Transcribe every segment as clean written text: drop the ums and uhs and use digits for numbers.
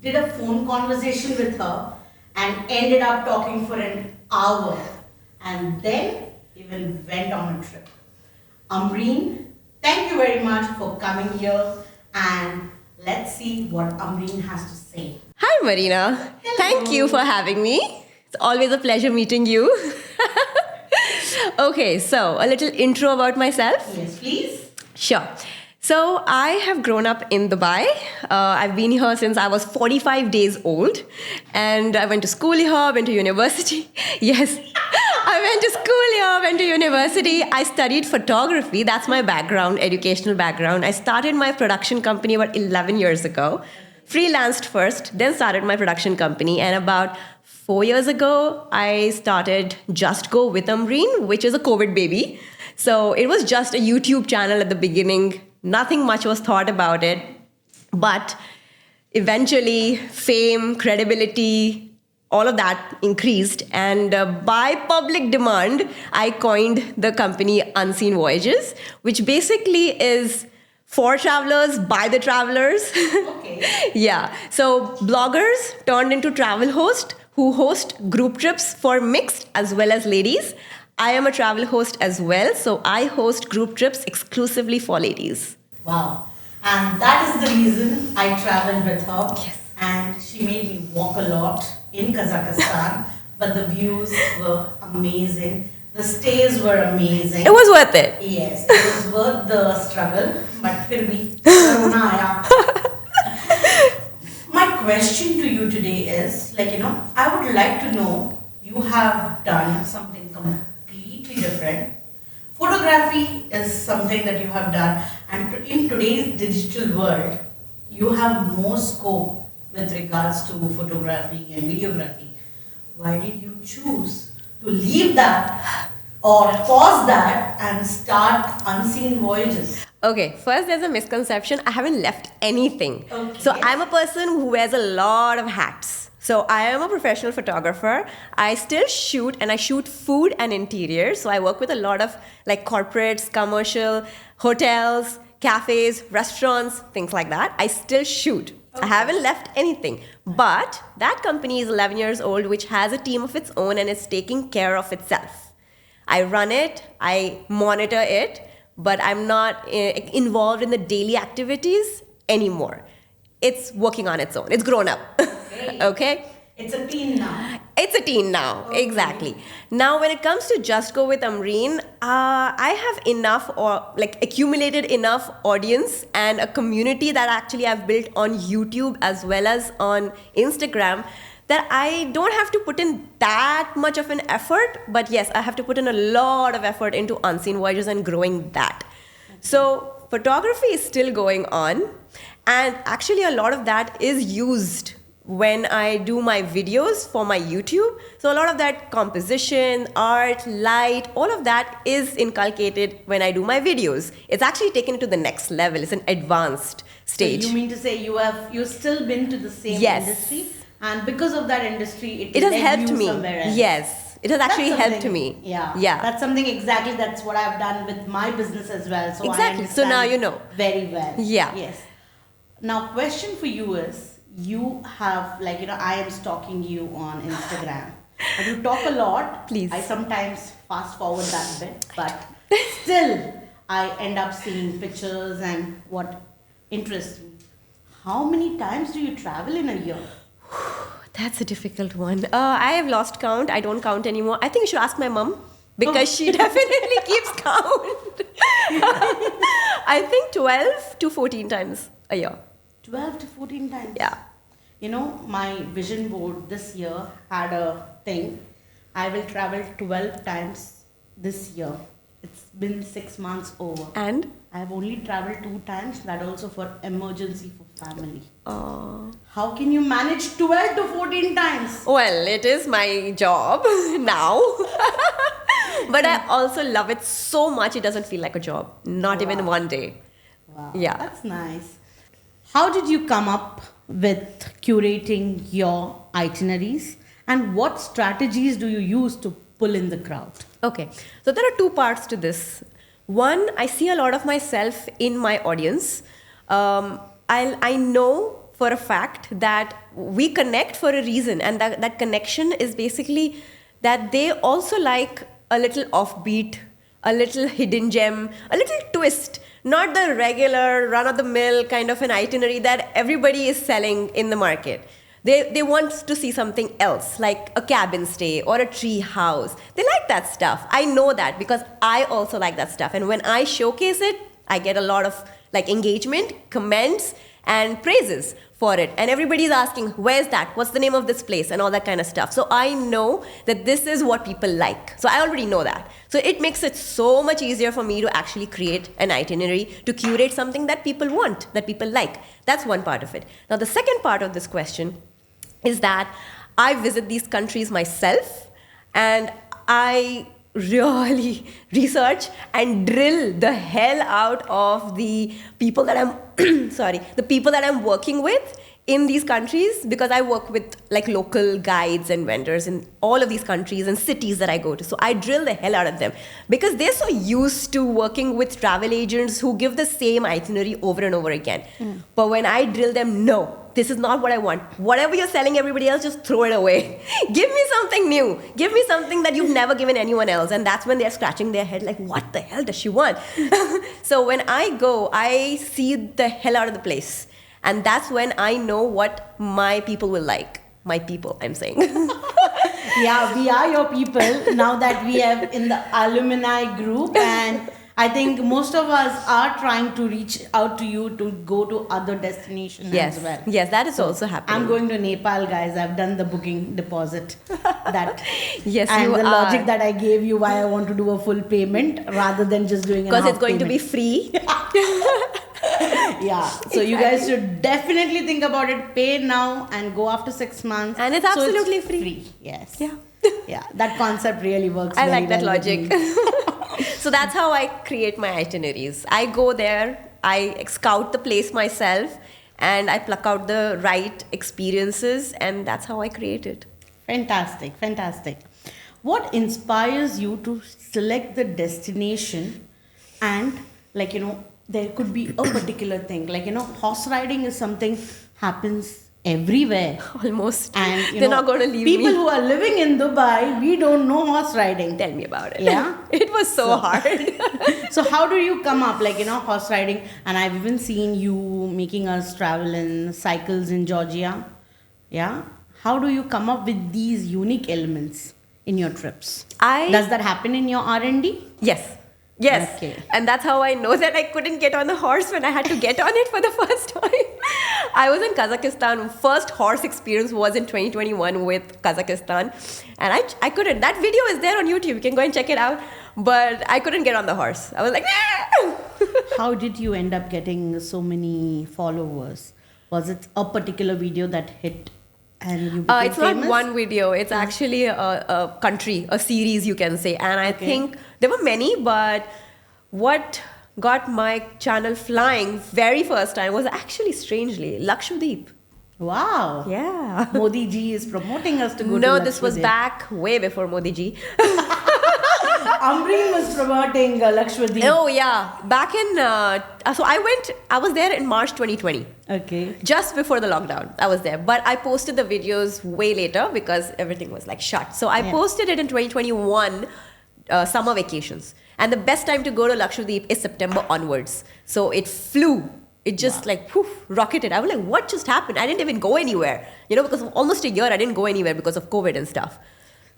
did a phone conversation with her, and ended up talking for an hour, and then even went on a trip. Amreen, thank you very much for coming here, and let's see what Amreen has to say. Hi, Marina. Thank you for having me. It's always a pleasure meeting you. Okay, so a little intro about myself. Yes, please. Sure. So I have grown up in Dubai. I've been here since I was 45 days old. And I went to school here, went to university. Yes, I went to school here, went to university. I studied photography. That's my background, educational background. I started my production company about 11 years ago. Freelanced first, then started my production company. And about 4 years ago, I started Just Go with Amreen, which is a COVID baby. So it was just a YouTube channel at the beginning. Nothing much was thought about it. But eventually, fame, credibility, all of that increased. And by public demand, I coined the company Unseen Voyages, which basically is for travelers, by the travelers. Okay. Yeah. So bloggers turned into travel hosts who host group trips for mixed as well as ladies. I am a travel host as well, so I host group trips exclusively for ladies. Wow. And that is the reason I traveled with her. Yes. And she made me walk a lot in Kazakhstan. But the views were amazing. The stays were amazing. It was worth it. Yes, it was worth the struggle. But फिर भी corona आया. My question to you today is, I would like to know, you have done something completely different. Photography is something that you have done, and in today's digital world, you have more scope with regards to photography and videography. Why did you choose to leave that or pause that and start Unseen Voyages? Okay, first there's a misconception. I haven't left anything. Okay. So I'm a person who wears a lot of hats. So I am a professional photographer. I still shoot, and I shoot food and interiors. So I work with a lot of like corporates, commercial, hotels, cafes, restaurants, things like that. I still shoot. I haven't left anything. But that company is 11 years old, which has a team of its own and is taking care of itself. I run it, I monitor it, but I'm not involved in the daily activities anymore. It's working on its own. It's grown up. Okay. Okay? It's a teen now. It's a teen now, Okay. exactly. Now, when it comes to Just Go with Amreen, I have enough or accumulated enough audience and a community that actually I've built on YouTube as well as on Instagram that I don't have to put in that much of an effort. But yes, I have to put in a lot of effort into Unseen Voyages and growing that. So photography is still going on. And actually a lot of that is used when I do my videos for my YouTube. So a lot of that composition, art, light, all of that is inculcated when I do my videos. It's actually taken it to the next level. It's an advanced stage. So you mean to say you've still been to the same Yes. industry, and because of that industry, It has led helped you me. somewhere else. Yes. It has actually That's helped something- me. Yeah. Yeah. That's something exactly. That's what I've done with my business as well. So Exactly. I So now understand you know. very well. Yeah. Yes. Now, question for you is, you have I am stalking you on Instagram. But you talk a lot. Please. I sometimes fast forward that bit, but still I end up seeing pictures and what interests me. How many times do you travel in a year? That's a difficult one. I have lost count. I don't count anymore. I think you should ask my mom because she definitely keeps count. I think 12 to 14 times a year. 12 to 14 times. Yeah. My vision board this year had a thing. I will travel 12 times this year. It's been 6 months over. And? I have only traveled 2 times, that also for emergency for family. How can you manage 12 to 14 times? Well, it is my job now. But I also love it so much, it doesn't feel like a job. Not even one day. Wow. Yeah. That's nice. How did you come up with curating your itineraries, and what strategies do you use to pull in the crowd? Okay, so there are two parts to this. One, I see a lot of myself in my audience. I know for a fact that we connect for a reason. And that connection is basically that they also like a little offbeat, a little hidden gem, a little twist, not the regular run-of-the-mill kind of an itinerary that everybody is selling in the market. They want to see something else, like a cabin stay or a tree house. They like that stuff. I know that because I also like that stuff. And when I showcase it, I get a lot of like engagement, comments, and praises for it. And everybody's asking, where's that? What's the name of this place? And all that kind of stuff. So I know that this is what people like. So I already know that. So it makes it so much easier for me to actually create an itinerary, to curate something that people want, that people like. That's one part of it. Now, the second part of this question is that I visit these countries myself and I really research and drill the hell out of the people that I'm the people that I'm working with in these countries, because I work with like local guides and vendors in all of these countries and cities that I go to. So I drill the hell out of them because they're so used to working with travel agents who give the same itinerary over and over again. But when I drill them, no, this is not what I want. Whatever you're selling everybody else, just throw it away. Give me something new. Give me something that you've never given anyone else. And that's when they're scratching their head like, what the hell does she want? So when I go, I see the hell out of the place. And that's when I know what my people will like. My people, I'm saying. Yeah, we are your people now that we have in the alumni group, and I think most of us are trying to reach out to you to go to other destinations as well. Yes, that is also happening. I'm going to Nepal, guys. I've done the booking deposit. That yes, and you the are. logic that I gave you why I want to do a full payment rather than just doing because it's going to be free. Yeah, so you guys should definitely think about it. Pay now and go after 6 months, and it's absolutely free. Yes. Yeah. Yeah, that concept really works. I very like that well with logic. me. So that's how I create my itineraries. I go there, I scout the place myself, and I pluck out the right experiences, and that's how I create it. Fantastic, fantastic. What inspires you to select the destination? And like, there could be a particular thing, like, horse riding is something happens everywhere. Almost. And they're not going to leave people me. who are living in Dubai, we don't know horse riding. Tell me about it. Yeah. It was so hard. So how do you come up, like, horse riding? And I've even seen you making us travel in cycles in Georgia. Yeah. How do you come up with these unique elements in your trips? Does that happen in your R&D? Yes. Yes. Okay. And that's how I know that I couldn't get on the horse when I had to get on it for the first time. I was in Kazakhstan. First horse experience was in 2021 with Kazakhstan. And I couldn't. That video is there on YouTube. You can go and check it out. But I couldn't get on the horse. I was like, no! How did you end up getting so many followers? Was it a particular video that hit and you became it's famous? not one video. It's actually a country, a series, you can say. And I think there were many, but what got my channel flying very first time was actually, strangely, Lakshadweep. Wow. Yeah. Modi ji is promoting us to go to No, this was Lakshadweep. back way before Modi ji. Amreen was promoting Lakshadweep. Oh, yeah. Back in, so I was there in March 2020. Okay. Just before the lockdown, I was there. But I posted the videos way later because everything was like shut. So I posted it in 2021 summer vacations. And the best time to go to Lakshadweep is September onwards. So it flew. It just rocketed. I was like, what just happened? I didn't even go anywhere. Because almost a year I didn't go anywhere because of COVID and stuff.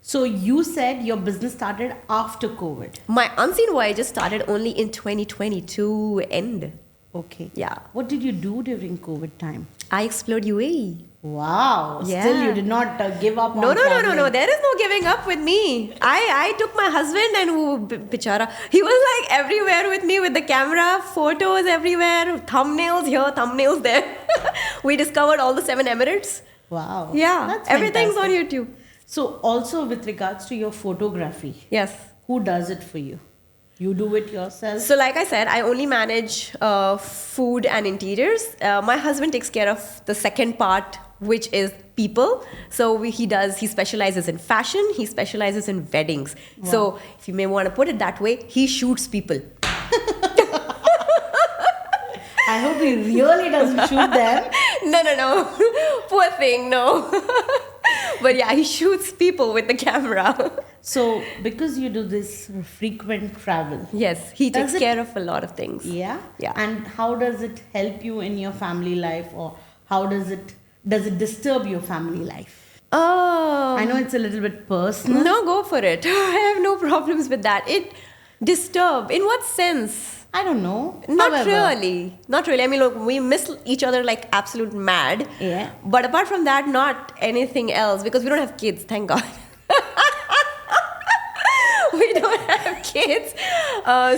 So you said your business started after COVID. My unseen voyages started only in 2022 end. Okay. Yeah. What did you do during COVID time? I explored UAE. Wow. Yeah. Still you did not give up No. on traveling. There is no giving up with me. I took my husband and bichara, he was like everywhere with me with the camera, photos everywhere, thumbnails here, thumbnails there. We discovered all the 7 Emirates. Wow. Yeah. That's Everything's fantastic. on YouTube. So also with regards to your photography, Yes. who does it for you? You do it yourself? So like I said, I only manage food and interiors. My husband takes care of the second part, which is people. So he specializes in fashion. He specializes in weddings. Wow. So if you may want to put it that way, he shoots people. I hope he really doesn't shoot them. No. Poor thing, no. But yeah, he shoots people with the camera. So, because you do this frequent travel, Yes, he Does takes it- care of a lot of things. yeah? Yeah. And how does it help you in your family life, or how does it disturb your family life? Oh. I know it's a little bit personal. No, go for it. I have no problems with that. It disturb. In what sense? I don't know. Not However, really. Not really. I mean, look, we miss each other like absolute mad. Yeah. But apart from that, not anything else because we don't have kids, thank God. We don't have kids.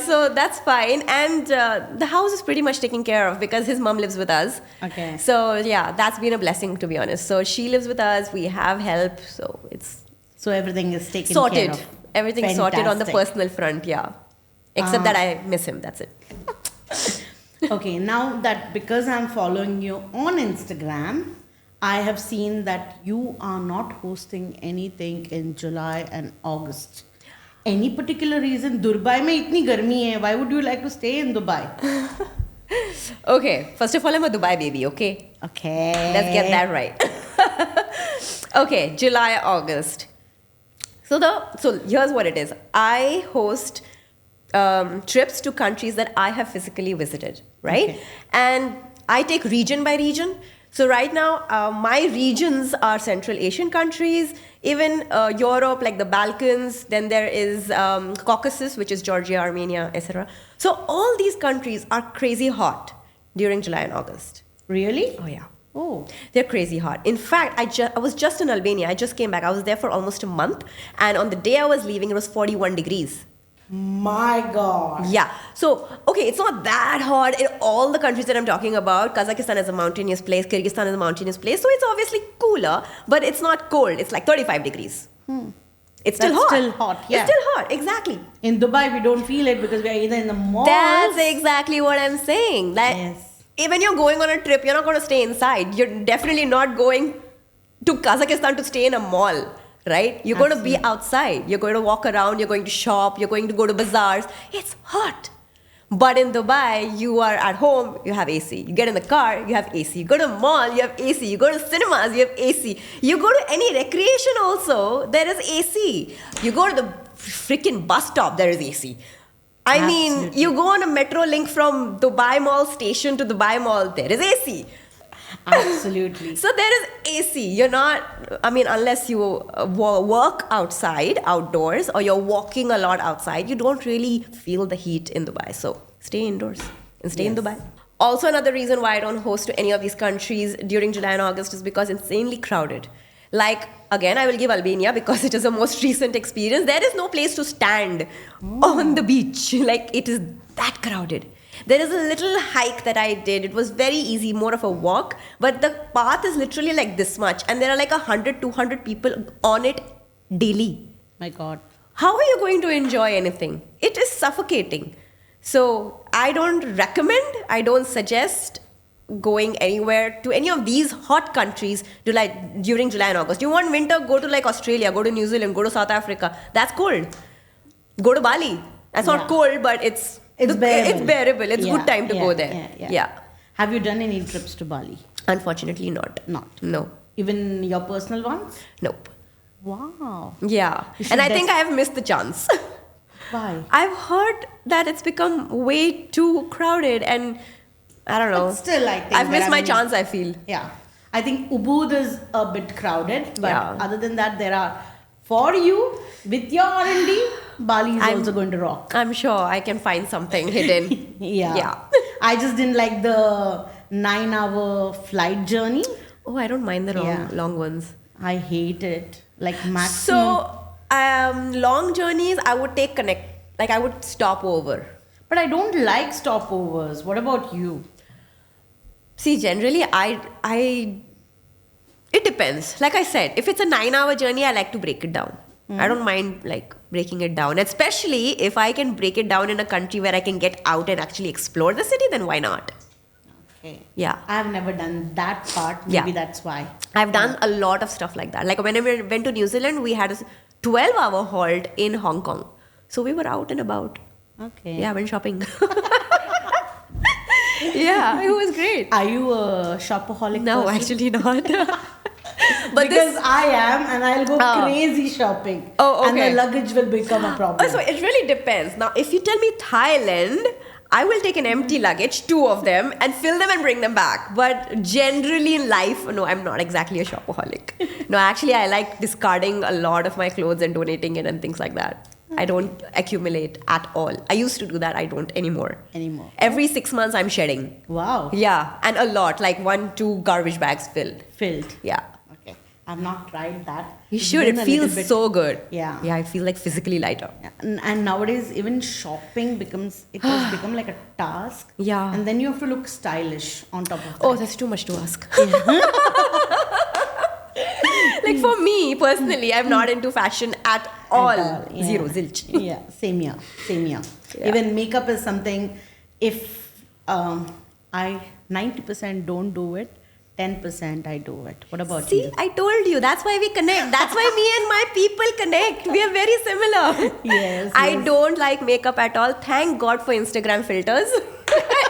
So that's fine. And the house is pretty much taken care of because his mom lives with us. Okay. So yeah, that's been a blessing to be honest. So she lives with us. We have help. So it's So everything is taken sorted. care of. Everything's sorted on the Fantastic. personal front, yeah. Except that I miss him, that's it. Okay, now that because I'm following you on Instagram, I have seen that you are not hosting anything in July and August. Any particular reason? Dubai mein itni garmi hai. Why would you like to stay in Dubai? Okay, first of all, I'm a Dubai baby, okay? Okay. Let's get that right. Okay, July, August. So here's what it is. I host trips to countries that I have physically visited, right? Okay. And I take region by region. So right now, my regions are Central Asian countries, even Europe, like the Balkans. Then there is Caucasus, which is Georgia, Armenia, etc. So all these countries are crazy hot during July and August. Really? Oh yeah. Oh. They're crazy hot. In fact, I was just in Albania. I just came back. I was there for almost a month. And on the day I was leaving, it was 41 degrees. My God. Yeah. So, okay, it's not that hot in all the countries that I'm talking about. Kazakhstan is a mountainous place. Kyrgyzstan is a mountainous place. So it's obviously cooler, but it's not cold. It's like 35 degrees. It's still That's hot. still hot, yeah. It's still hot, exactly. In Dubai, we don't feel it because we are either in the malls. That's exactly what I'm saying. Like, Yes. when you're going on a trip, you're not going to stay inside. You're definitely not going to Kazakhstan to stay in a mall, right? You're going to be outside. You're going to walk around. You're going to shop. You're going to go to bazaars. It's hot. But in Dubai, you are at home, you have AC. You get in the car, you have AC. You go to a mall, you have AC. You go to cinemas, you have AC. You go to any recreation also, there is AC. You go to the freaking bus stop, there is AC. I mean, Absolutely. you go on a metro link from Dubai Mall station to Dubai Mall, there is AC. Absolutely. So there is AC. You're not, I mean, unless you work outside, outdoors, or you're walking a lot outside, you don't really feel the heat in Dubai. So stay indoors and stay in Yes. Dubai. Also, another reason why I don't host to any of these countries during July and August is because it's insanely crowded. Like, again, I will give Albania because it is a most recent experience. There is no place to stand on the beach. Like, it is that crowded. There is a little hike that I did. It was very easy, more of a walk. But the path is literally like this much. And there are like 100, 200 people on it daily. My God. How are you going to enjoy anything? It is suffocating. So I don't recommend, I don't suggest going anywhere to any of these hot countries during July and August. You want winter, go to like Australia, go to New Zealand, go to South Africa. That's cold. Go to Bali. That's not Yeah. cold, but it's bearable. It's bearable. It's Yeah, good time to yeah, go there. yeah. Have you done any trips to Bali? Unfortunately not. Not. No. Even your personal ones? Nope. Wow. Yeah. You should And I think I have missed the chance. Why? I've heard that it's become way too crowded and I don't know. But still, I think I've missed my wherever you- chance, I feel. Yeah. I think Ubud is a bit crowded, but Yeah. other than that, there are, for you, with your R&D, Bali is also going to rock. I'm sure I can find something hidden. Yeah. Yeah. I just didn't like the 9-hour flight journey. Oh, I don't mind the Yeah. long ones. I hate it. Like maximum. So, long journeys, I would take I would stop over. But I don't like stopovers. What about you? See, generally, it depends. Like I said, if it's a 9-hour journey, I like to break it down. I don't mind like breaking it down, especially if I can break it down in a country where I can get out and actually explore the city, then why not? Okay. Yeah. I've never done that part. Yeah. Maybe that's why. I've done a lot of stuff like that. Like when I went to New Zealand, we had a 12-hour halt in Hong Kong. So we were out and about. Okay. Yeah, I went shopping. Yeah, it was great. Are you a shopaholic No, person? actually not. Because I am, and I'll go Oh. crazy shopping. Oh, And okay. the luggage will become a problem. So it really depends. Now, if you tell me Thailand, I will take an empty luggage, 2 of them, and fill them and bring them back. But generally in life, no, I'm not exactly a shopaholic. No, actually, I like discarding a lot of my clothes and donating it and things like that. I don't accumulate at all. I used to do that. I don't anymore. Every 6 months, I'm shedding. Wow. Yeah, and a lot, like 1-2 garbage bags filled. Filled. Yeah. Okay. I've not tried that. You It's should. been It a feels little bit- so good. Yeah. Yeah, I feel like physically lighter. Yeah. And nowadays, even shopping has become like a task. Yeah. And then you have to look stylish on top of that. Oh, that's too much to ask. Like for me personally, I'm not into fashion at all. Yeah. Zero, zilch. Yeah, same here. Yeah. Even makeup is something, if I 90% don't do it, 10% I do it. What about See, you? I told you. That's why we connect. That's why me and my people connect. We are very similar. Yes, I yes. don't like makeup at all. Thank God for Instagram filters.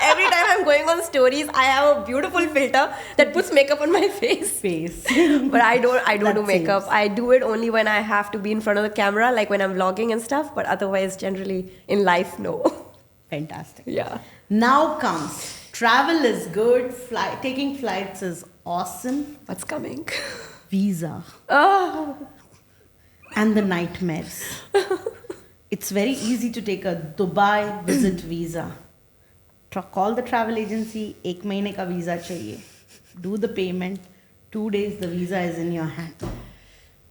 Every time I'm going on stories, I have a beautiful filter that puts makeup on my face. But I don't That do makeup. saves. I do it only when I have to be in front of the camera, like when I'm vlogging and stuff. But otherwise, generally in life, no. Fantastic. Yeah. Now comes travel is good. Taking flights is awesome. What's coming? Visa Oh. and the nightmares. It's very easy to take a Dubai visit visa. Call the travel agency. 1 महीने का visa चाहिए. Do the payment. 2 days the visa is in your hand.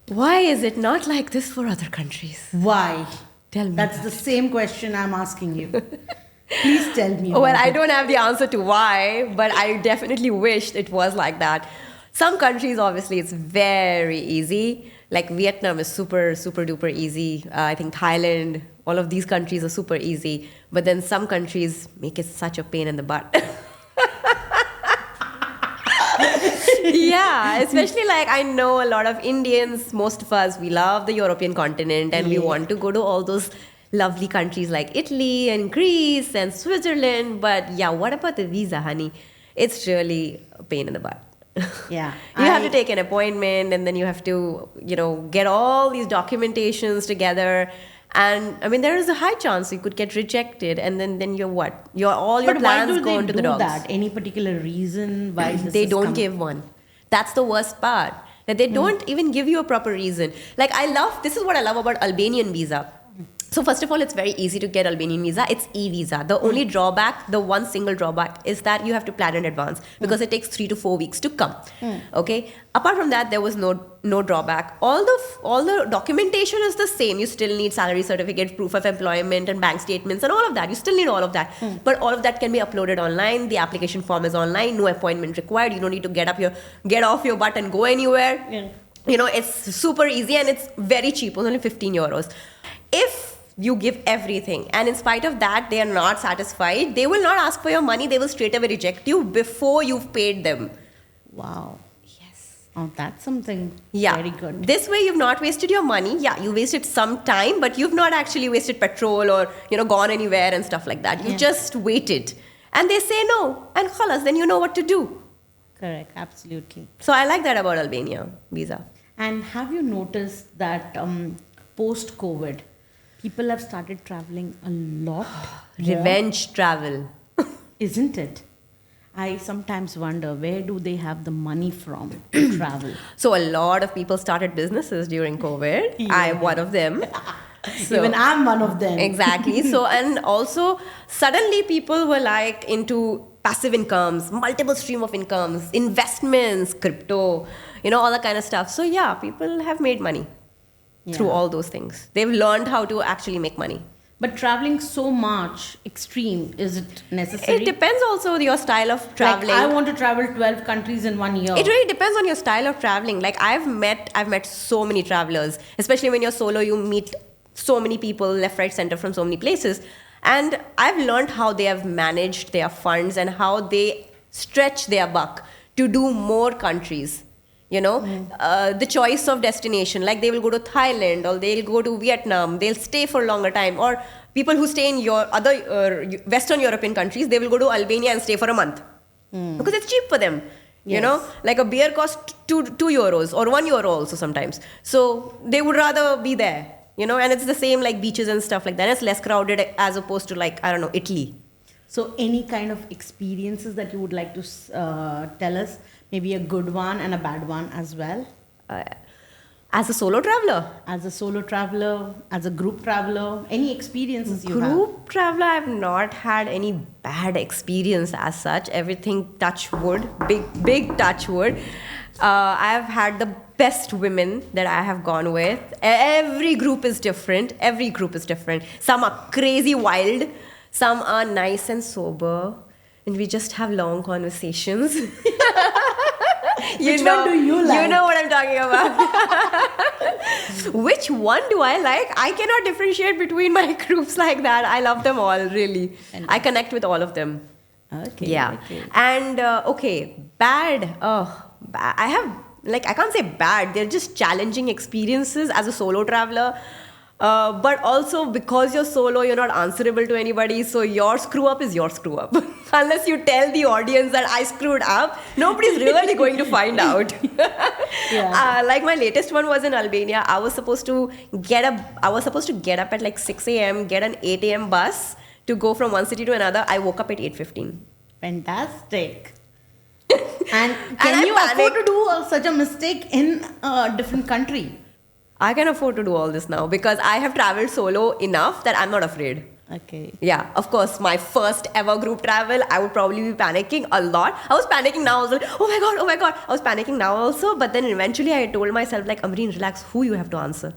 Why is it not like this for other countries? Why? Tell me. That's the same question I'm asking you. Please tell me. Well, about I it. don't have the answer to why, but I definitely wished it was like that. Some countries, obviously, it's very easy. Like Vietnam is super, super duper easy. I think Thailand, all of these countries are super easy. But then some countries make it such a pain in the butt. Yeah, especially like I know a lot of Indians, most of us, we love the European continent and we Yeah. want to go to all those lovely countries like Italy and Greece and Switzerland. But yeah, what about the visa, honey? It's really a pain in the butt. Yeah. You have to take an appointment and then you have to, get all these documentations together. And I mean, there is a high chance you could get rejected, and then you're what? All your But why plans do go they into do the dogs. that? Any particular reason why this They is don't coming? give one. That's the worst part. That they don't even give you a proper reason. Like this is what I love about Albanian visa. So first of all, it's very easy to get Albanian visa. It's e-visa. The only drawback, the one single drawback, is that you have to plan in advance because it takes 3 to 4 weeks to come. Okay. Apart from that, there was no drawback. All the documentation is the same. You still need salary certificate, proof of employment, and bank statements, and all of that. You still need all of that. But all of that can be uploaded online. The application form is online. No appointment required. You don't need to get off your butt and go anywhere. Yeah. It's super easy and it's very cheap. It's only 15 euros. If you give everything and in spite of that they are not satisfied, they will not ask for your money. They will straight away reject you before you've paid them. Wow. Yes. Oh, that's something Yeah. very good. This way you've not wasted your money. Yeah, you wasted some time, but you've not actually wasted petrol or gone anywhere and stuff like that. You Yeah. just waited. And they say no. And khalas, then you know what to do. Correct. Absolutely. So I like that about Albania visa. And have you noticed that post-COVID, people have started traveling a lot? Revenge travel. Isn't it? I sometimes wonder, where do they have the money from to travel? So a lot of people started businesses during COVID. Yeah. I'm one of them. So- Even I'm one of them. Exactly. So, and also suddenly people were like into passive incomes, multiple stream of incomes, investments, crypto, all that kind of stuff. So yeah, people have made money through Yeah. all those things. They've learned how to actually make money. But traveling so much extreme, is it necessary? It depends also your style of traveling. Like, I want to travel 12 countries in 1 year. It really depends on your style of traveling. Like I've met so many travelers, especially when you're solo, you meet so many people left, right, center from so many places. And I've learned how they have managed their funds and how they stretch their buck to do more countries. The choice of destination, like they will go to Thailand or they'll go to Vietnam, they'll stay for a longer time, or people who stay in your other Western European countries, they will go to Albania and stay for a month because it's cheap for them. You know, like a beer costs two euros or €1 also sometimes. So they would rather be there, you know, and it's the same like beaches and stuff like that. It's less crowded as opposed to like, I don't know, Italy. So any kind of experiences that you would like to tell us, maybe a good one and a bad one as well? As a solo traveler? As a solo traveler, as a group traveler, any experiences you have? Group traveler, I've not had any bad experience as such. Everything touch wood, big touch wood. I've had the best women that I have gone with. Every group is different. Some are crazy wild. Some are nice and sober. And we just have long conversations. Which one do you like? You know what I'm talking about. Which one do I like? I cannot differentiate between my groups like that. I love them all, really. I connect with all of them. Okay. Yeah. Okay. And, bad. I have, like, I can't say bad. They're just challenging experiences as a solo traveler. But also because you're solo, you're not answerable to anybody. So your screw up is your screw up. Unless you tell the audience that I screwed up, nobody's really going to find out. Like my latest one was in Albania. I was supposed to get up at like 6 a.m., get an 8 a.m. bus to go from one city to another. I woke up at 8:15. Fantastic. And can you afford to do such a mistake in a different country? I can afford to do all this now because I have traveled solo enough that I'm not afraid. Okay. Yeah, of course, my first ever group travel, I would probably be panicking a lot. I was panicking now. I was like, oh my God. I was panicking now also. But then eventually I told myself, like, Amreen, relax. Who you have to answer?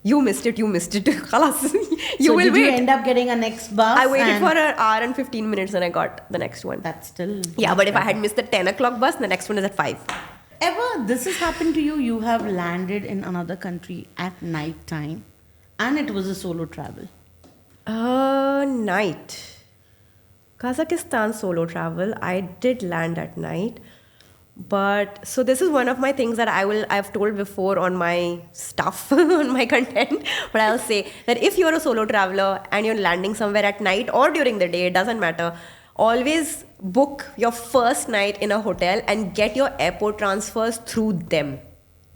You missed it. Khalas. You will wait. Did you end up getting a next bus? I waited for an hour and 15 minutes and I got the next one. That's still... Yeah, but if I had missed the 10 o'clock bus, the next one is at 5. Ever this has happened to you? You have landed in another country at night time and it was a solo travel. Night. Kazakhstan solo travel. I did land at night. But so this is one of my things that I've told before on my stuff, on my content. But I'll say that if you're a solo traveler and you're landing somewhere at night or during the day, it doesn't matter. Always book your first night in a hotel and get your airport transfers through them.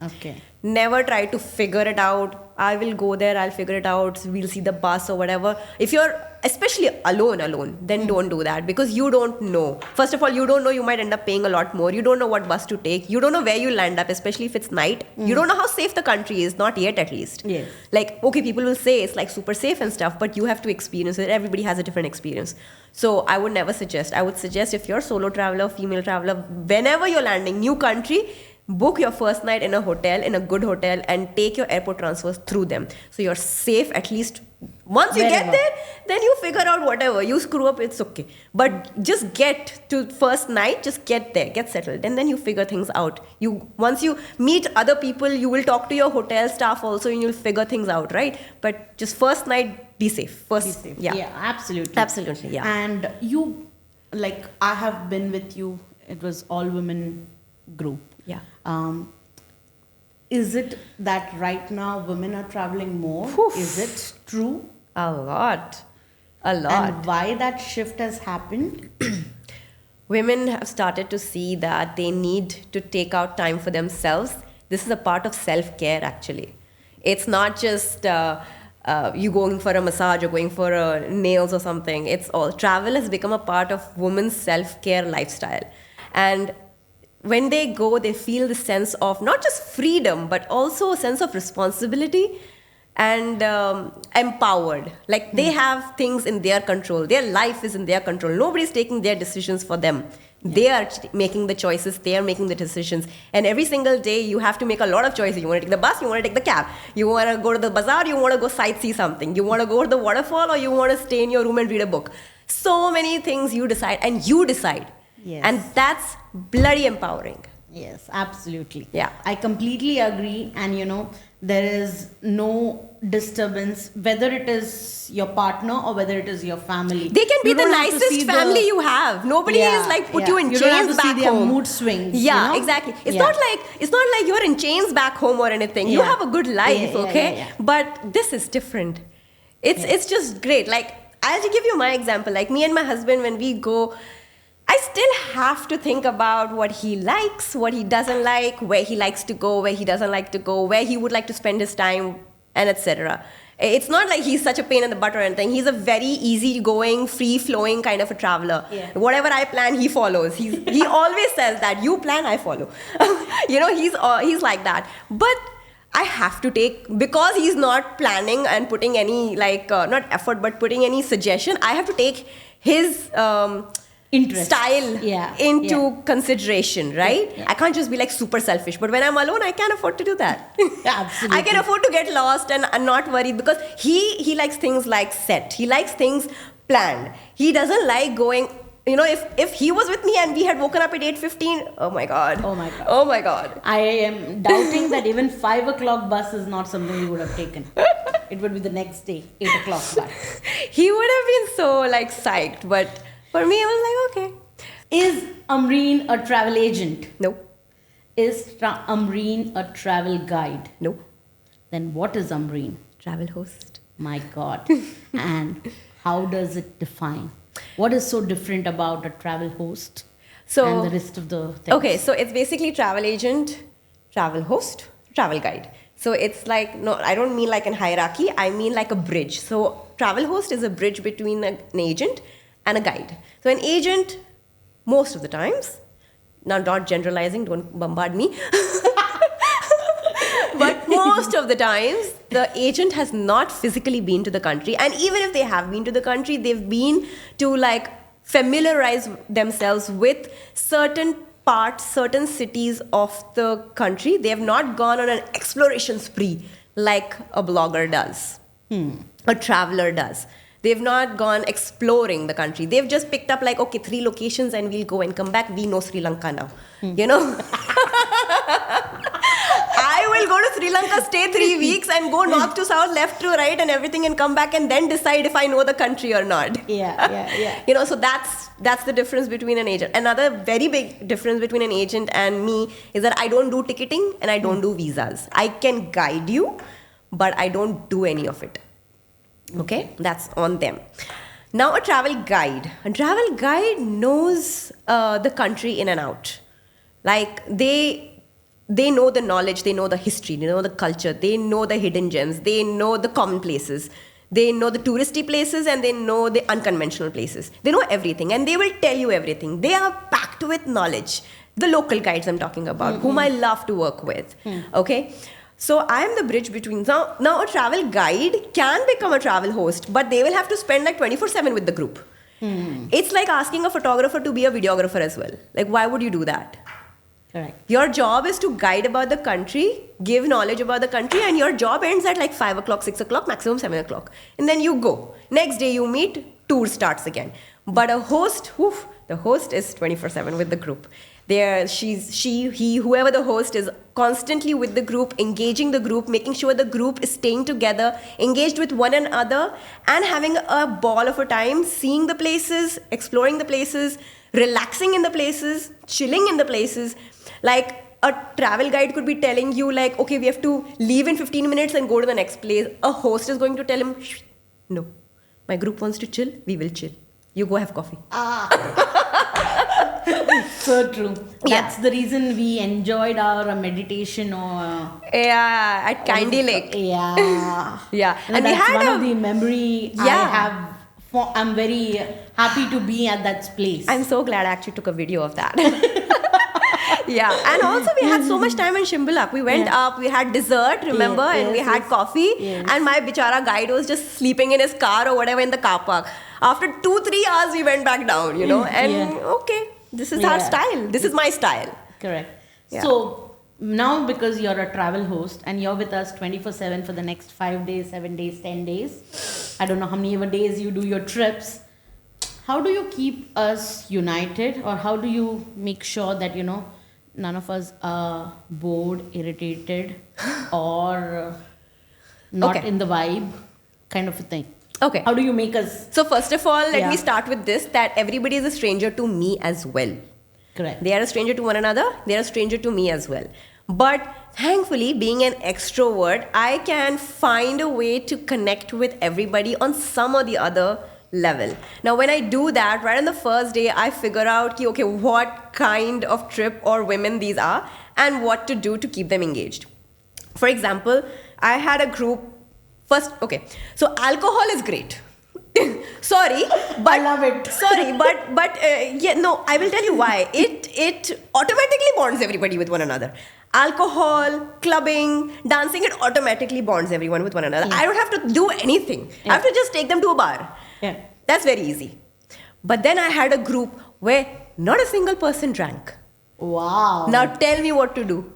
Okay. Never try to figure it out. I will go there, I'll figure it out, we'll see the bus or whatever. If you're especially alone, then don't do that because you don't know. First of all, you don't know, you might end up paying a lot more. You don't know what bus to take. You don't know where you land up, especially if it's night. You don't know how safe the country is, not yet at least. Yes. Like, okay, people will say it's like super safe and stuff, but you have to experience it. Everybody has a different experience. So I would never suggest. I would suggest if you're a solo traveler, female traveler, whenever you're landing, new country, book your first night in a hotel, in a good hotel, and take your airport transfers through them. So you're safe at least. Once you get there, then you figure out whatever. You screw up, it's okay. But just get to first night, just get there, get settled. And then you figure things out. Once you meet other people, you will talk to your hotel staff also and you'll figure things out, right? But just first night, be safe. Be safe. Yeah, absolutely. Absolutely, yeah. And you, like, I have been with you. It was all women group. Yeah. Is it that right now women are traveling more? Oof. Is it true? A lot. And why that shift has happened? Women have started to see that they need to take out time for themselves. This is a part of self-care, actually. It's not just you going for a massage or going for nails or something. It's all. Travel has become a part of women's self-care lifestyle. And when they go, they feel the sense of not just freedom, but also a sense of responsibility and empowered. Like they have things in their control. Their life is in their control. Nobody's taking their decisions for them. They are making the choices. They are making the decisions. And every single day, you have to make a lot of choices. You want to take the bus, you want to take the cab. You want to go to the bazaar, you want to go sightsee something. You want to go to the waterfall or you want to stay in your room and read a book. So many things you decide and you decide. Yes. And that's bloody empowering. Yes, absolutely. Yeah. I completely agree. And there is no disturbance, whether it is your partner or whether it is your family. They can be the nicest family you have. Nobody is like put you in chains back home. You don't have to see their mood swings. Yeah, exactly. It's not like you're in chains back home or anything. You have a good life, okay? Yeah. But this is different. It's just great. Like, I'll give you my example. Like, me and my husband, when we go, I still have to think about what he likes, what he doesn't like, where he likes to go, where he doesn't like to go, where he would like to spend his time, and etc. It's not like he's such a pain in the butt or anything. He's a very easy-going, free-flowing kind of a traveler. Yeah. Whatever I plan, he follows. He always says that, you plan, I follow. He's like that. But I have to take, because he's not planning and putting any, not effort, but putting any suggestion, I have to take his Interest. style into Yeah. consideration, right? Yeah. I can't just be like super selfish. But when I'm alone, I can afford to do that. Absolutely. I can afford to get lost and not worried, because he likes things like set. He likes things planned. He doesn't like going. If he was with me and we had woken up at 8:15, oh my god. Oh my god. Oh my god. I am doubting that even 5 o'clock bus is not something you would have taken. It would be the next day, 8 o'clock bus. He would have been so psyched, but for me, I was like, okay. Is Amreen a travel agent? No. Is Amreen a travel guide? No. Then what is Amreen? Travel host. My God. And how does it define? What is so different about a travel host and the rest of the things? Okay, so it's basically travel agent, travel host, travel guide. So it's like, no, I don't mean like in hierarchy, I mean like a bridge. So travel host is a bridge between an agent and a guide. So an agent, most of the times, now not generalizing, don't bombard me, but most of the times, the agent has not physically been to the country. And even if they have been to the country, they've been to familiarize themselves with certain parts, certain cities of the country. They have not gone on an exploration spree like a blogger does, a traveler does. They've not gone exploring the country. They've just picked up 3 locations and we'll go and come back. We know Sri Lanka now. I will go to Sri Lanka, stay 3 weeks and go north to south, left to right and everything and come back and then decide if I know the country or not. Yeah. So that's the difference between an agent. Another very big difference between an agent and me is that I don't do ticketing and I don't do visas. I can guide you, but I don't do any of it. Okay, that's on them. Now a travel guide. A travel guide knows the country in and out. They know the knowledge, they know the history, they know the culture, they know the hidden gems, they know the common places, they know the touristy places and they know the unconventional places. They know everything and they will tell you everything. They are packed with knowledge. The local guides I'm talking about, whom I love to work with. Okay. So I am the bridge between. Now a travel guide can become a travel host, but they will have to spend 24/7 with the group. It's like asking a photographer to be a videographer as well. Why would you do that? Correct. Your job is to guide about the country, give knowledge about the country, and your job ends at 5 o'clock, 6 o'clock, maximum 7 o'clock. And then you go. Next day you meet, tour starts again. But a host, the host is 24/7 with the group. Whoever the host is, constantly with the group, engaging the group, making sure the group is staying together, engaged with one another, and having a ball of a time, seeing the places, exploring the places, relaxing in the places, chilling in the places. A travel guide could be telling you okay, we have to leave in 15 minutes and go to the next place. A host is going to tell him, no, my group wants to chill, we will chill. You go have coffee. So true. That's the reason we enjoyed our meditation at Candy Lake. Yeah. And we had one of the memory I have. I'm very happy to be at that place. I'm so glad I actually took a video of that. And also we had so much time in Shimbolak. We went up, we had dessert, remember, and we had coffee. And my bichara guide was just sleeping in his car or whatever in the car park. After 2-3 hours, we went back down, and okay, this is our style. This is my style. Correct. Yeah. So now, because you're a travel host and you're with us 24/7 for the next 5 days, 7 days, 10 days, I don't know how many ever days you do your trips. How do you keep us united, or how do you make sure that none of us are bored, irritated, or not in the vibe, kind of a thing? Okay. How do you make us? So first of all, let me start with this, that everybody is a stranger to me as well. Correct. They are a stranger to one another. They are a stranger to me as well. But thankfully, being an extrovert, I can find a way to connect with everybody on some or the other level. Now, when I do that, right on the first day, I figure out, okay, what kind of trip or women these are and what to do to keep them engaged. For example, I had a group first. Okay, so alcohol is great. Sorry, but I love it. Sorry, but yeah, no, I will tell you why. It automatically bonds everybody with one another. Alcohol, clubbing, dancing, it automatically bonds everyone with one another. I don't have to do anything. I have to just take them to a bar. Yeah. That's very easy. But then I had a group where not a single person drank. Wow. Now tell me what to do.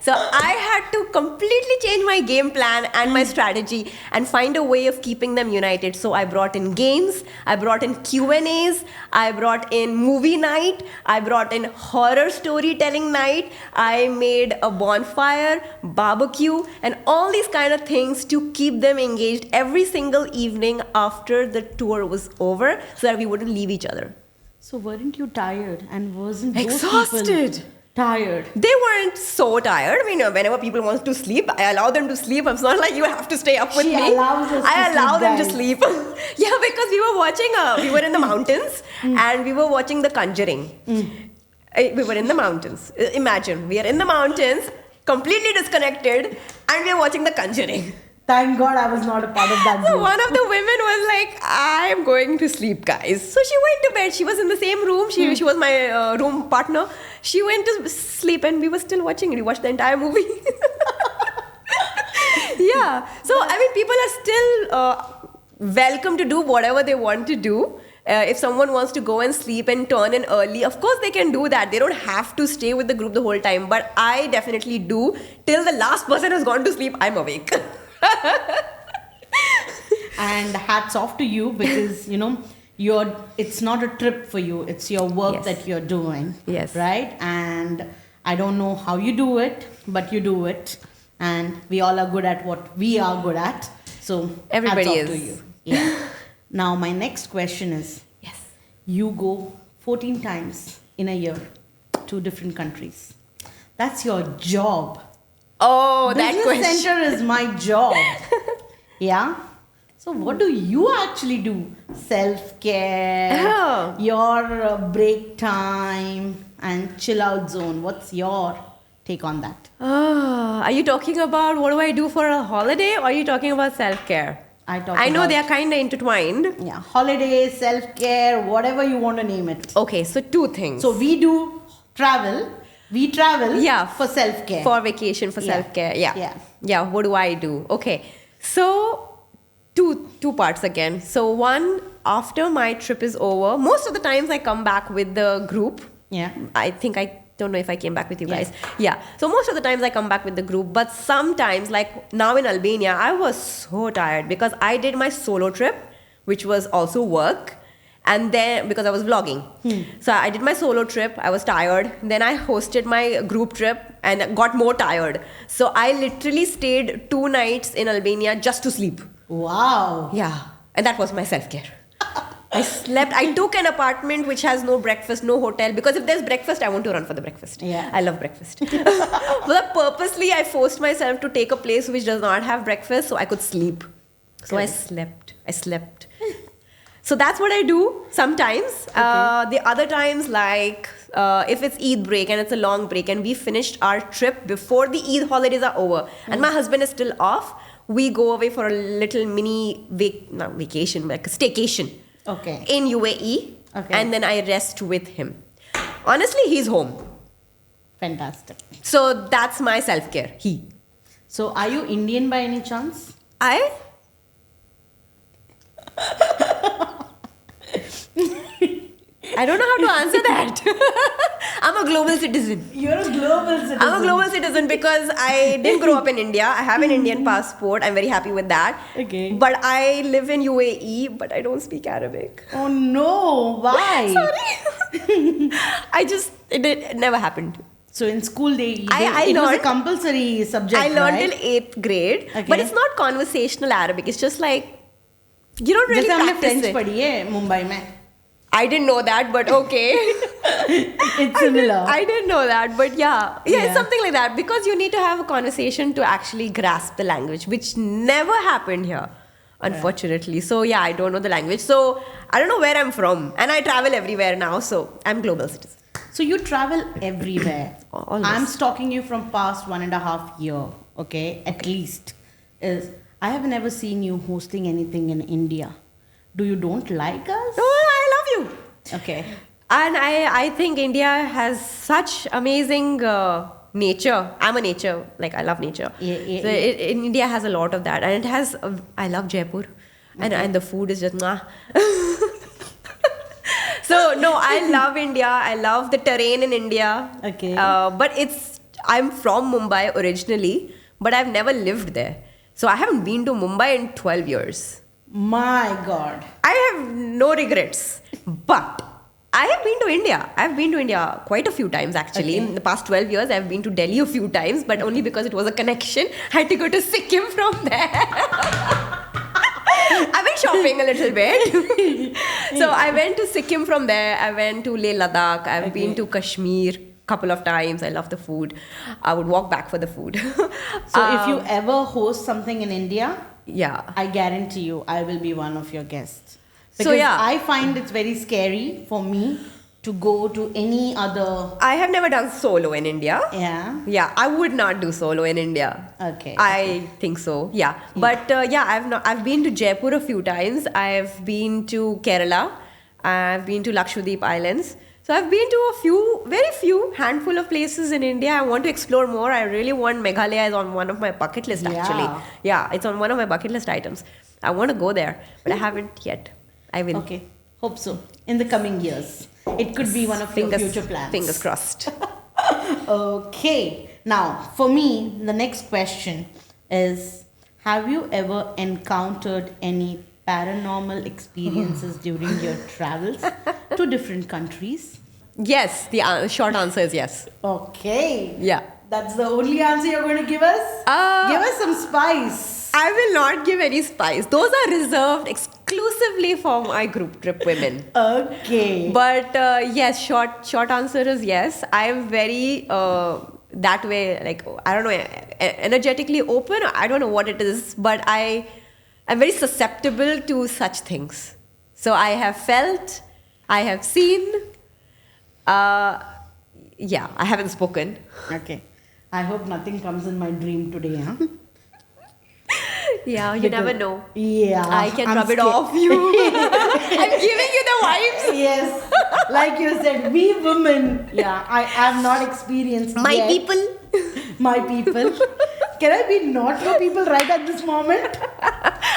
So I had to completely change my game plan and my strategy and find a way of keeping them united. So I brought in games, I brought in Q&As, I brought in movie night, I brought in horror storytelling night, I made a bonfire, barbecue, and all these kind of things to keep them engaged every single evening after the tour was over so that we wouldn't leave each other. So weren't you tired and wasn't those Exhausted. people tired? They weren't so tired. I mean, whenever people want to sleep, I allow them to sleep. It's not like you have to stay up with She me. allows us I to allow sleep, them to guys. sleep. Yeah, because we were watching, we were in the mountains and we were watching The Conjuring. We were in the mountains. Imagine, we are in the mountains, completely disconnected, and we are watching The Conjuring. Thank God I was not a part of that So group. one of the women was like, I am going to sleep, guys. So she went to bed. She was in the same room. She was my room partner. She went to sleep and we were still watching it. We watched the entire movie. Yeah. So, I mean, people are still welcome to do whatever they want to do. If someone wants to go and sleep and turn in early, of course they can do that. They don't have to stay with the group the whole time. But I definitely do. Till the last person has gone to sleep, I'm awake. And hats off to you because it's not a trip for you, it's your work Yes. that you're doing. Yes. Right? And I don't know how you do it, but you do it, and we all are good at what we are good at. So Everybody hats off is. to you. Yeah. Now my next question is, Yes. you go 14 times in a year to different countries. That's your job. Oh, that Business question. center is my job. Yeah. So what do you actually do? Self-care, Oh. your break time and chill out zone. What's your take on that? Are you talking about what do I do for a holiday or are you talking about self-care? I talk I know about- they are kind of intertwined. Yeah, holiday, self-care, whatever you want to name it. Okay, so two things. So we do travel. We travel Yeah. for self-care. For vacation, for Yeah. self-care. Yeah. Yeah. Yeah, what do I do? Okay. So two parts again. So one, after my trip is over, most of the times I come back with the group. Yeah. I think I don't know if I came back with you Yeah. guys. Yeah. So most of the times I come back with the group, but sometimes, like now in Albania, I was so tired because I did my solo trip, which was also work. And then because I was vlogging. So I did my solo trip, I was tired. Then I hosted my group trip and got more tired. So I literally stayed 2 nights in Albania just to sleep. Wow. Yeah. And that was my self-care. I slept. I took an apartment which has no breakfast, no hotel. Because if there's breakfast, I want to run for the breakfast. Yeah. I love breakfast. But purposely, I forced myself to take a place which does not have breakfast so I could sleep. So I slept. So that's what I do sometimes. The other times, like if it's Eid break and it's a long break and we finished our trip before the Eid holidays are over and my husband is still off, we go away for a little mini not vacation, like a staycation. Okay. In UAE. Okay. And then I rest with him. Honestly, he's home. Fantastic. So that's my self-care. So are you Indian by any chance? I don't know how to answer that. I'm a global citizen. You're a global citizen. I'm a global citizen because I didn't grow up in India. I have an Indian passport. I'm very happy with that. Okay. But I live in UAE, but I don't speak Arabic. Oh no, why? Sorry. It never happened. So in school it I was a learned- compulsory subject, I learned right? till 8th grade. Okay. But it's not conversational Arabic. It's just like, you don't really जैसे हमने practice French it. पढ़ी है मुंबई में. I didn't know that, but okay. It's similar. I didn't know that, but yeah, Yeah. it's something like that because you need to have a conversation to actually grasp the language, which never happened here, unfortunately. So yeah, I don't know the language, so I don't know where I'm from, and I travel everywhere now, so I'm global citizen. So you travel everywhere. Almost. I'm stalking you from past 1.5 year, okay, at least. Is I have never seen you hosting anything in India. Do you don't like us? Oh, I love you. Okay. And I think India has such amazing nature. I'm a nature, like I love nature. Yeah, So India has a lot of that. And it has, I love Jaipur. And the food is just, mwah. So no, I love India. I love the terrain in India. Okay. But I'm from Mumbai originally, but I've never lived there. So I haven't been to Mumbai in 12 years. My God. I have no regrets, but I have been to India. I've been to India quite a few times actually. Okay. In the past 12 years, I've been to Delhi a few times, but only because it was a connection. I had to go to Sikkim from there. I went shopping a little bit. So I went to Sikkim from there. I went to Leh Ladakh. I've been to Kashmir couple of times. I love the food. I would walk back for the food. So if you ever host something in India, yeah. I guarantee you I will be one of your guests. So, Because yeah. I find it's very scary for me to go to any other. I have never done solo in India. Yeah. Yeah, I would not do solo in India. Okay. I think so. Yeah. But I've been to Jaipur a few times. I've been to Kerala. I've been to Lakshadweep Islands. So I've been to very few handful of places in India. I want to explore more. I really want Meghalaya is on one of my bucket list actually. Yeah. Yeah, it's on one of my bucket list items. I want to go there, but I haven't yet. I will. Okay. Hope so. In the coming years. It could be one of your future plans. Fingers crossed. Okay. Now, for me, the next question is, have you ever encountered any paranormal experiences during your travels to different countries? Yes, the short answer is yes. Okay. Yeah. That's the only answer you're going to give us? Give us some spice. I will not give any spice. Those are reserved exclusively for my group trip women. Okay. But yes, short answer is yes. I am very that way, like I don't know, energetically open. I don't know what it is, but I'm very susceptible to such things. So I have felt, I have seen. Yeah, I haven't spoken. Okay. I hope nothing comes in my dream today, huh? Yeah, you never know. Yeah. I can I'm rub it scared. off you. I'm giving you the vibes. Yes. Like you said, we women. Yeah, I have not experienced My yet. people. My people. Can I be not your people right at this moment?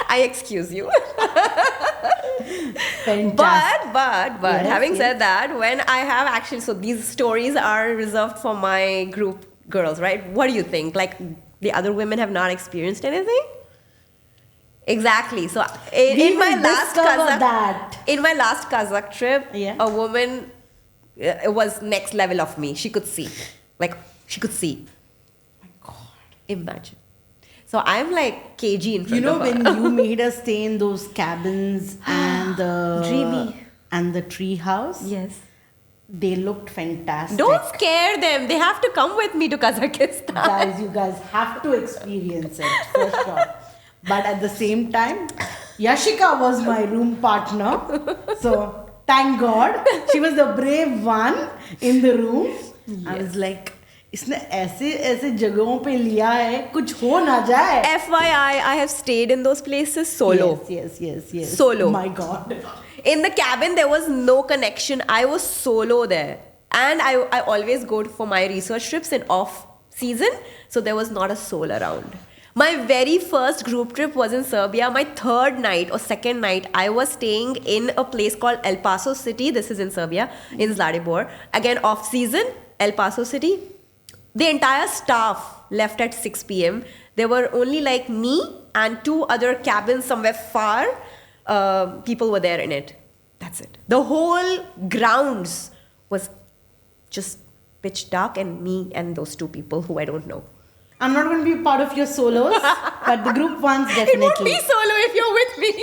I excuse you. Fantastic. But Yes, having yes. said that, when I have actually, so these stories are reserved for my group girls, right? What do you think? Like the other women have not experienced anything? Exactly. So We in my will last discover Kazakh, that. in my last Kazakh trip, Yeah. a woman it was next level of me. She could see, like she could see. My God. Imagine. So I'm like kg in front You know of her. when you made us stay in those cabins and the Dreamy. and the tree house? Yes. They looked fantastic. Don't scare them. They have to come with me to Kazakhstan. Guys, you guys have to experience it for sure. But at the same time, Yashika was my room partner. So thank God she was the brave one in the room. I was like, इसने ऐसे ऐसे जगहों पे लिया है कुछ हो ना जाए. FYI, I have stayed in those places solo. Yes. Solo. My God. In the cabin, there was no connection. I was solo there. And I always go for my research trips in off season. So there was not a soul around. My very first group trip was in Serbia. My third night or second night, I was staying in a place called El Paso City. This is in Serbia, in Zlatibor. Again, off season, El Paso City. The entire staff left at 6 p.m. There were only like me and two other cabins somewhere far. People were there in it. That's it. The whole grounds was just pitch dark and me and those two people who I don't know. I'm not going to be part of your solos, but the group ones definitely. It won't be solo if you're with me.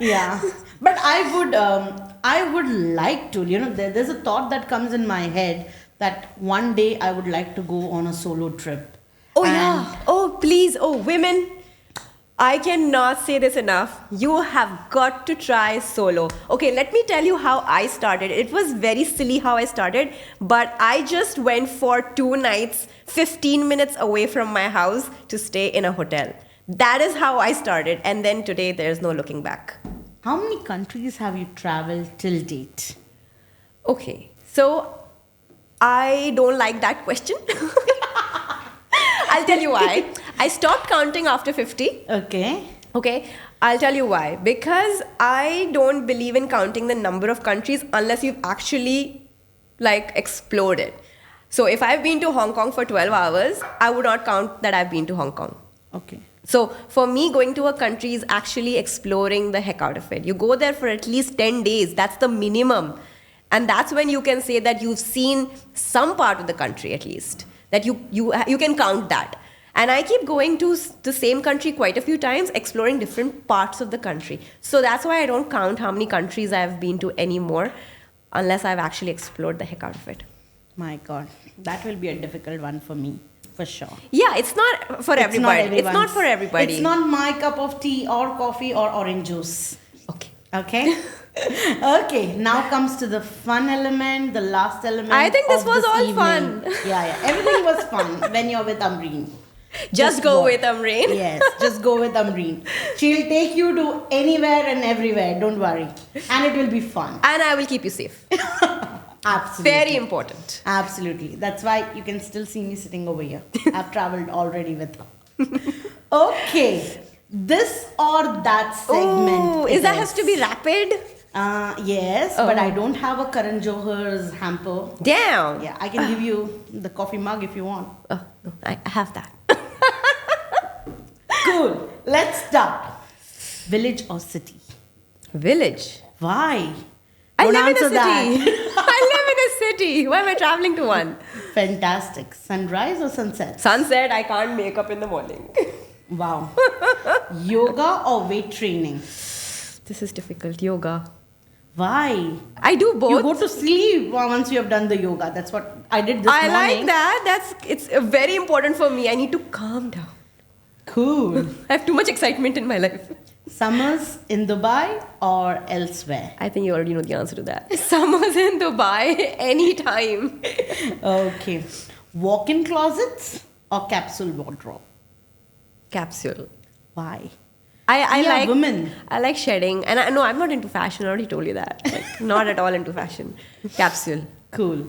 Yeah. But I would like to, there's a thought that comes in my head that one day I would like to go on a solo trip. Oh, And yeah. Oh, please. Oh, women. I cannot say this enough. You have got to try solo. Okay, let me tell you how I started. It was very silly how I started, but I just went for 2 nights, 15 minutes away from my house to stay in a hotel. That is how I started. And then today, there's no looking back. How many countries have you traveled till date? Okay, so I don't like that question. I'll tell you why. I stopped counting after 50. Okay. Okay, I'll tell you why. Because I don't believe in counting the number of countries unless you've actually explored it. So if I've been to Hong Kong for 12 hours, I would not count that I've been to Hong Kong. Okay. So for me, going to a country is actually exploring the heck out of it. You go there for at least 10 days. That's the minimum. And that's when you can say that you've seen some part of the country at least. That you can count that. And I keep going to the same country quite a few times, exploring different parts of the country. So that's why I don't count how many countries I've been to anymore, unless I've actually explored the heck out of it. My God, that will be a difficult one for me, for sure. Yeah, it's not for everybody. It's not for everybody. It's not my cup of tea or coffee or orange juice. Okay. Okay? Okay, now comes to the fun element, the last element. I think this of was all evening. fun. Yeah. Everything was fun when you're with Amreen. Just go go. with Amreen. Yes, just go with Amreen. She'll take you to anywhere and everywhere, don't worry. And it will be fun. And I will keep you safe. Absolutely. Very important. Absolutely. That's why you can still see me sitting over here. I've traveled already with her. Okay. This or that segment. Oh, is that has to be rapid? Yes, but I don't have a Karan Johar's hamper. Damn. Yeah, I can give you the coffee mug if you want. Oh, no, I have that. Cool. Let's start. Village or city? Village. Why? I Don't live in a answer city. that. I live in a city. Why am I traveling to one? Fantastic. Sunrise or sunset? Sunset, I can't make up in the morning. Wow. Yoga or weight training? This is difficult. Yoga. Why? I do both. You go to sleep once you have done the yoga. That's what I did this I morning. like that. It's very important for me. I need to calm down. Cool. I have too much excitement in my life. Summers in Dubai or elsewhere? I think you already know the answer to that. Summers in Dubai, anytime. Okay. Walk-in closets or capsule wardrobe? Capsule. Why? I We are like women. I like shedding, and no, I'm not into fashion. I already told you that. Not at all into fashion. Capsule. Cool.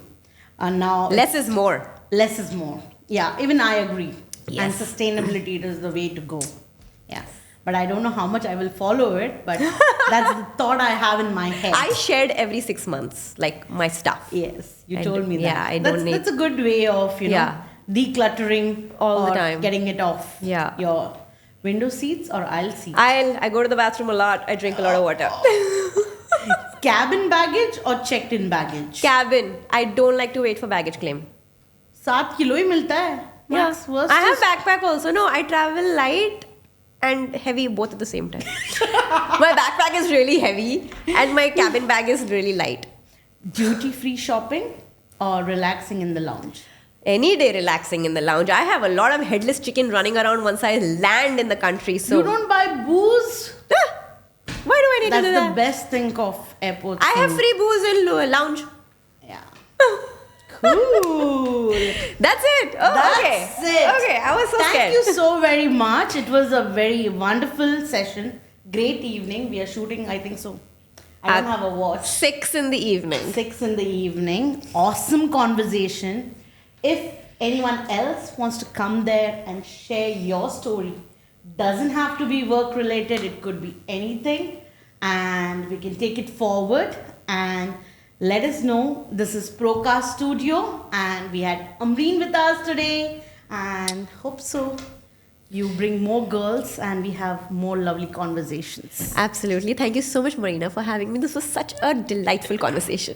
And now Less is more. less is more. Yeah, even I agree. Yes. And sustainability is the way to go. Yeah. But I don't know how much I will follow it, but that's the thought I have in my head. I shed every 6 months, like my stuff. Yes, you I told do- me that. yeah, I that's, don't need- that's a good way of, Yeah. decluttering All the or time. getting it off. Yeah. Your window seats or aisle seats. I go to the bathroom a lot. I drink a lot of water. Cabin baggage or checked-in baggage? Cabin. I don't like to wait for baggage claim. 7 kilo ही मिलता है. Max, worst I have is- backpack also. No, I travel light and heavy both at the same time. My backpack is really heavy and my cabin bag is really light. duty-free shopping or relaxing in the lounge? Any day relaxing in the lounge. I have a lot of headless chicken running around once I land in the country. So You don't buy booze? why do I need That's to do the that? best thing of airport. I have food. free booze in lounge. Yeah. Cool. That's it. Oh, That's okay. it. Okay, I was so Thank scared. you so very much. It was a very wonderful session. Great evening. We are shooting, I think so. I don't At have a watch. 6 in the evening. 6 in the evening. Awesome conversation. If anyone else wants to come there and share your story, doesn't have to be work related, it could be anything, and we can take it forward and let us know. This is Procast Studio, and we had Amreen with us today, and hope so you bring more girls and we have more lovely conversations. Absolutely. Thank you so much, Marina, for having me. This was such a delightful conversation.